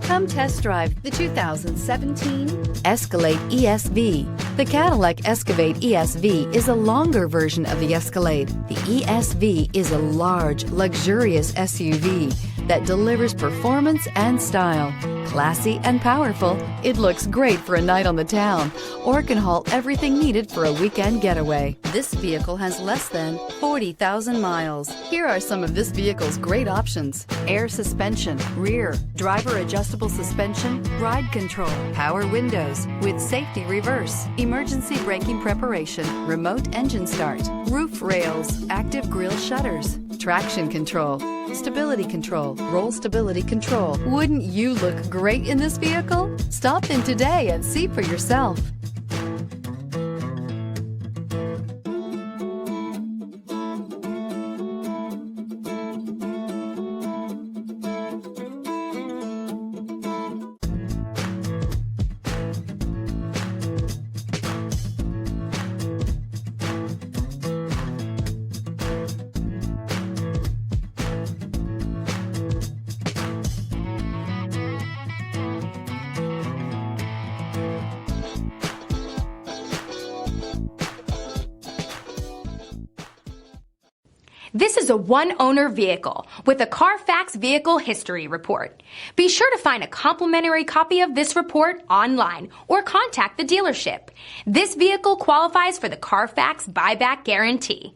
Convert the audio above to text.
Come test drive the 2017 Escalade ESV. The Cadillac Escalade ESV is a longer version of the Escalade. The ESV is a large, luxurious SUV that delivers performance and style. Classy and powerful, it looks great for a night on the town or can haul everything needed for a weekend getaway. This vehicle has less than 40,000 miles. Here are some of this vehicle's great options: air suspension, rear, driver adjustable suspension, ride control, power windows with safety reverse, emergency braking preparation, remote engine start, roof rails, active grille shutters, traction control, stability control, roll stability control. Wouldn't you look great in this vehicle? Stop in today and see for yourself. This is a one-owner vehicle with a Carfax Vehicle History Report. Be sure to find a complimentary copy of this report online or contact the dealership. This vehicle qualifies for the Carfax Buyback Guarantee.